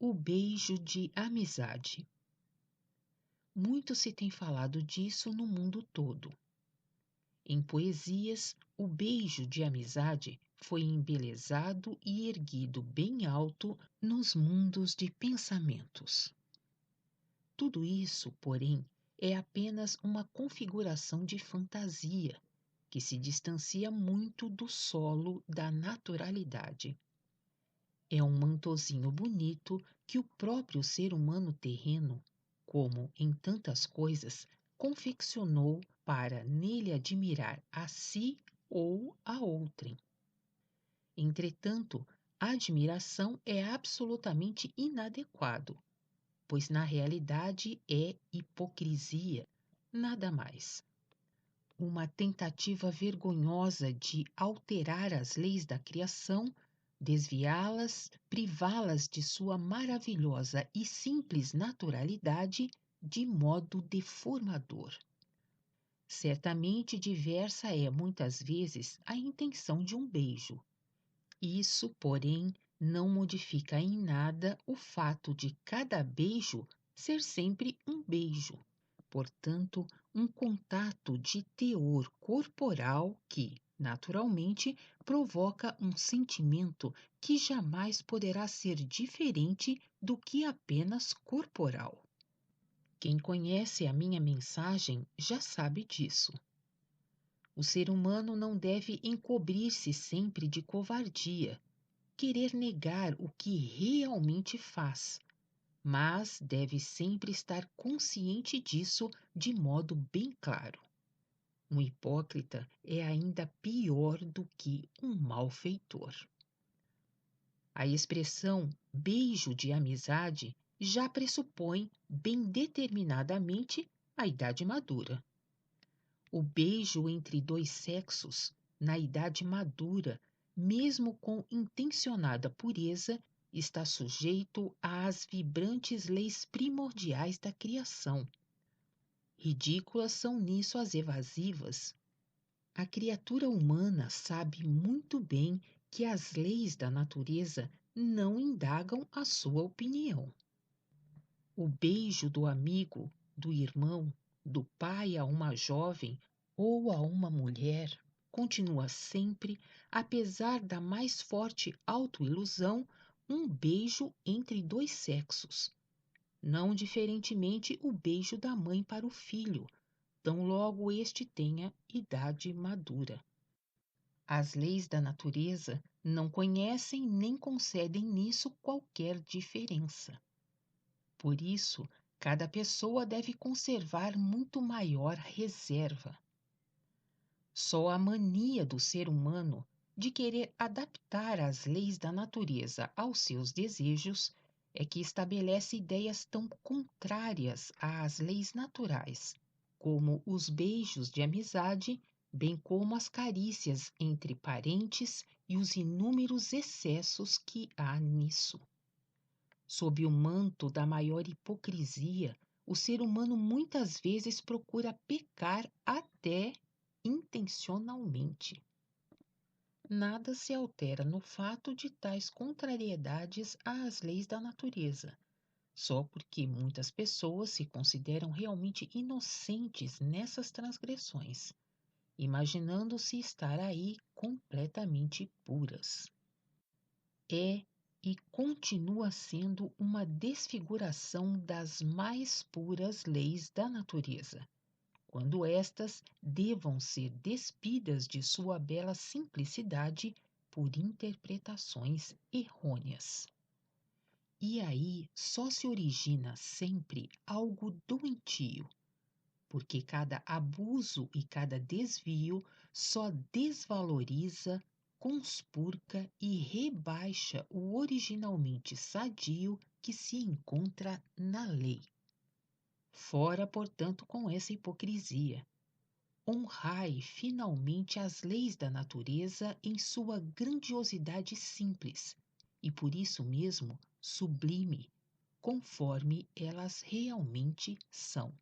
O beijo de amizade. Muito se tem falado disso no mundo todo. Em poesias, o beijo de amizade foi embelezado e erguido bem alto nos mundos de pensamentos. Tudo isso, porém, é apenas uma configuração de fantasia, que se distancia muito do solo da naturalidade. É um mantozinho bonito que o próprio ser humano terreno, como em tantas coisas, confeccionou para nele admirar a si ou a outrem. Entretanto, a admiração é absolutamente inadequado, pois na realidade é hipocrisia, nada mais. Uma tentativa vergonhosa de alterar as leis da criação, desviá-las, privá-las de sua maravilhosa e simples naturalidade de modo deformador. Certamente diversa é muitas vezes a intenção de um beijo. Isso, porém, não modifica em nada o fato de cada beijo ser sempre um beijo. Portanto, um contato de teor corporal que, naturalmente, provoca um sentimento que jamais poderá ser diferente do que apenas corporal. Quem conhece a minha mensagem já sabe disso. O ser humano não deve encobrir-se sempre de covardia, querer negar o que realmente faz, mas deve sempre estar consciente disso de modo bem claro. Um hipócrita é ainda pior do que um malfeitor. A expressão beijo de amizade já pressupõe bem determinadamente a idade madura. O beijo entre dois sexos, na idade madura, mesmo com intencionada pureza, está sujeito às vibrantes leis primordiais da criação. Ridículas são nisso as evasivas. A criatura humana sabe muito bem que as leis da natureza não indagam a sua opinião. O beijo do amigo, do irmão, do pai a uma jovem ou a uma mulher continua sempre, apesar da mais forte autoilusão, um beijo entre dois sexos. Não diferentemente o beijo da mãe para o filho, tão logo este tenha idade madura. As leis da natureza não conhecem nem concedem nisso qualquer diferença. Por isso, cada pessoa deve conservar muito maior reserva. Só a mania do ser humano de querer adaptar as leis da natureza aos seus desejos é que estabelece ideias tão contrárias às leis naturais, como os beijos de amizade, bem como as carícias entre parentes e os inúmeros excessos que há nisso. Sob o manto da maior hipocrisia, o ser humano muitas vezes procura pecar até intencionalmente. Nada se altera no fato de tais contrariedades às leis da natureza, só porque muitas pessoas se consideram realmente inocentes nessas transgressões, imaginando-se estar aí completamente puras. É e continua sendo uma desfiguração das mais puras leis da natureza, quando estas devam ser despidas de sua bela simplicidade por interpretações errôneas. E aí só se origina sempre algo doentio, porque cada abuso e cada desvio só desvaloriza, conspurca e rebaixa o originalmente sadio que se encontra na lei. Fora, portanto, com essa hipocrisia. Honrai finalmente as leis da natureza em sua grandiosidade simples, e por isso mesmo sublime, conforme elas realmente são.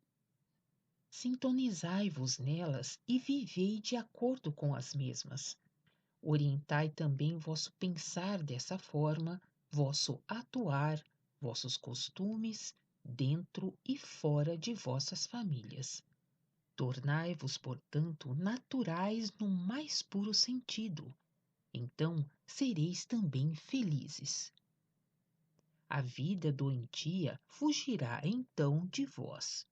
Sintonizai-vos nelas e vivei de acordo com as mesmas. Orientai também vosso pensar dessa forma, vosso atuar, vossos costumes, dentro e fora de vossas famílias. Tornai-vos, portanto, naturais no mais puro sentido. Então sereis também felizes. A vida doentia fugirá então de vós.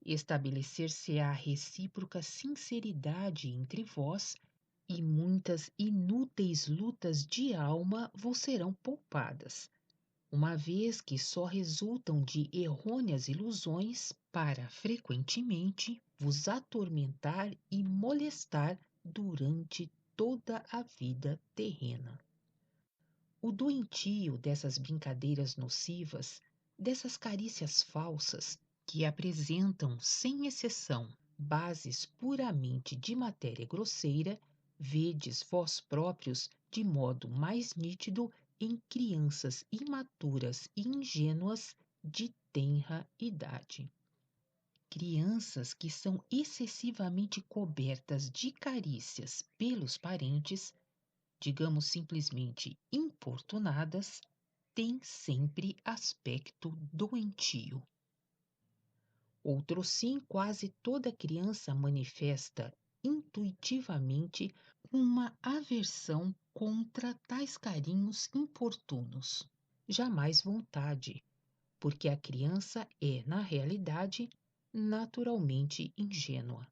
Estabelecer-se-á recíproca sinceridade entre vós e muitas inúteis lutas de alma vos serão poupadas, uma vez que só resultam de errôneas ilusões para frequentemente vos atormentar e molestar durante toda a vida terrena. O doentio dessas brincadeiras nocivas, dessas carícias falsas, que apresentam, sem exceção, bases puramente de matéria grosseira, vedes vós próprios de modo mais nítido em crianças imaturas e ingênuas de tenra idade. Crianças que são excessivamente cobertas de carícias pelos parentes, digamos simplesmente importunadas, têm sempre aspecto doentio. Outrosim, quase toda criança manifesta intuitivamente uma aversão contra tais carinhos importunos. Jamais vontade, porque a criança é, na realidade, naturalmente ingênua.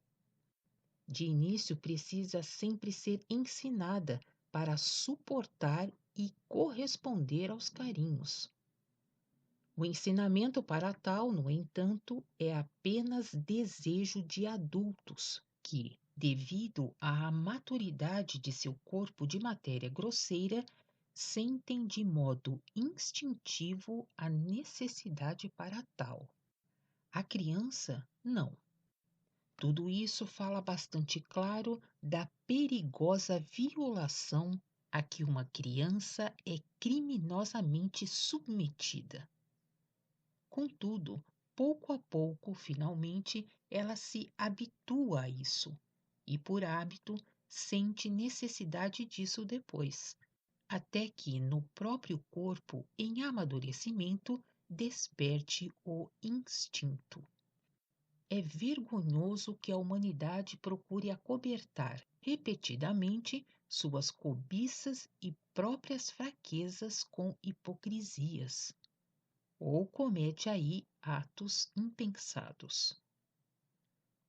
De início, precisa sempre ser ensinada para suportar e corresponder aos carinhos. O ensinamento para tal, no entanto, é apenas desejo de adultos que, devido à maturidade de seu corpo de matéria grosseira, sentem de modo instintivo a necessidade para tal. A criança, não. Tudo isso fala bastante claro da perigosa violação a que uma criança é criminosamente submetida. Contudo, pouco a pouco, finalmente, ela se habitua a isso e, por hábito, sente necessidade disso depois, até que no próprio corpo, em amadurecimento, desperte o instinto. É vergonhoso que a humanidade procure acobertar repetidamente suas cobiças e próprias fraquezas com hipocrisias, ou comete aí atos impensados.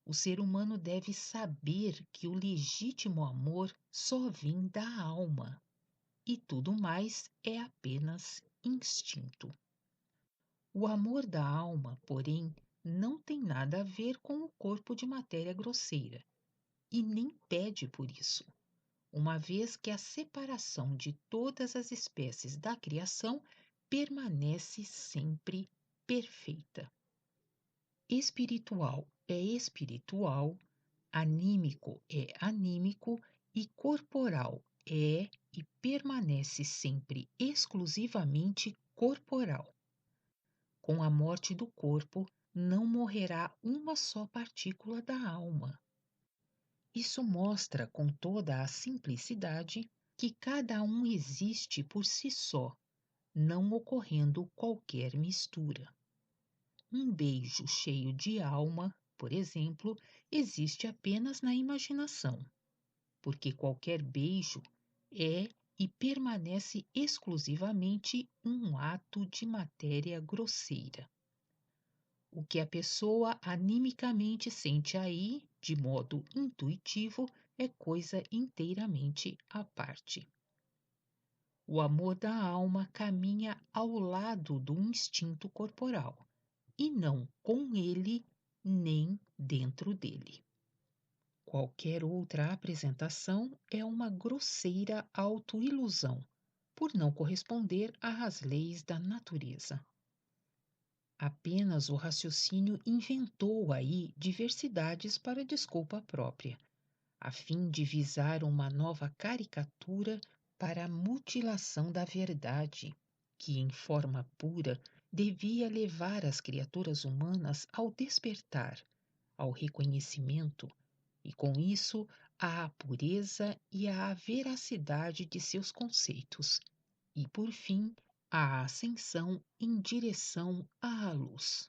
O ser humano deve saber que o legítimo amor só vem da alma, e tudo mais é apenas instinto. O amor da alma, porém, não tem nada a ver com o corpo de matéria grosseira, e nem pede por isso, uma vez que a separação de todas as espécies da criação permanece sempre perfeita. Espiritual é espiritual, anímico é anímico e corporal é e permanece sempre exclusivamente corporal. Com a morte do corpo, não morrerá uma só partícula da alma. Isso mostra com toda a simplicidade que cada um existe por si só, não ocorrendo qualquer mistura. Um beijo cheio de alma, por exemplo, existe apenas na imaginação, porque qualquer beijo é e permanece exclusivamente um ato de matéria grosseira. O que a pessoa animicamente sente aí, de modo intuitivo, é coisa inteiramente à parte. O amor da alma caminha ao lado do instinto corporal, e não com ele nem dentro dele. Qualquer outra apresentação é uma grosseira autoilusão, por não corresponder às leis da natureza. Apenas o raciocínio inventou aí diversidades para desculpa própria, a fim de visar uma nova caricatura para a mutilação da verdade, que, em forma pura, devia levar as criaturas humanas ao despertar, ao reconhecimento, e com isso à pureza e à veracidade de seus conceitos, e, por fim, a ascensão em direção à luz.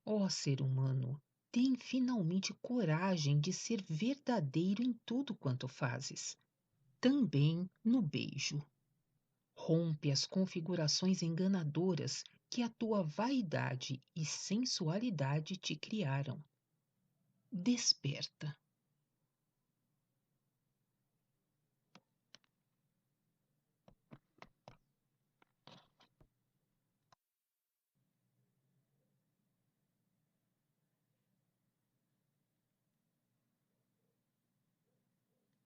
Ó ser humano, tem finalmente coragem de ser verdadeiro em tudo quanto fazes, também no beijo. Rompe as configurações enganadoras que a tua vaidade e sensualidade te criaram. Desperta.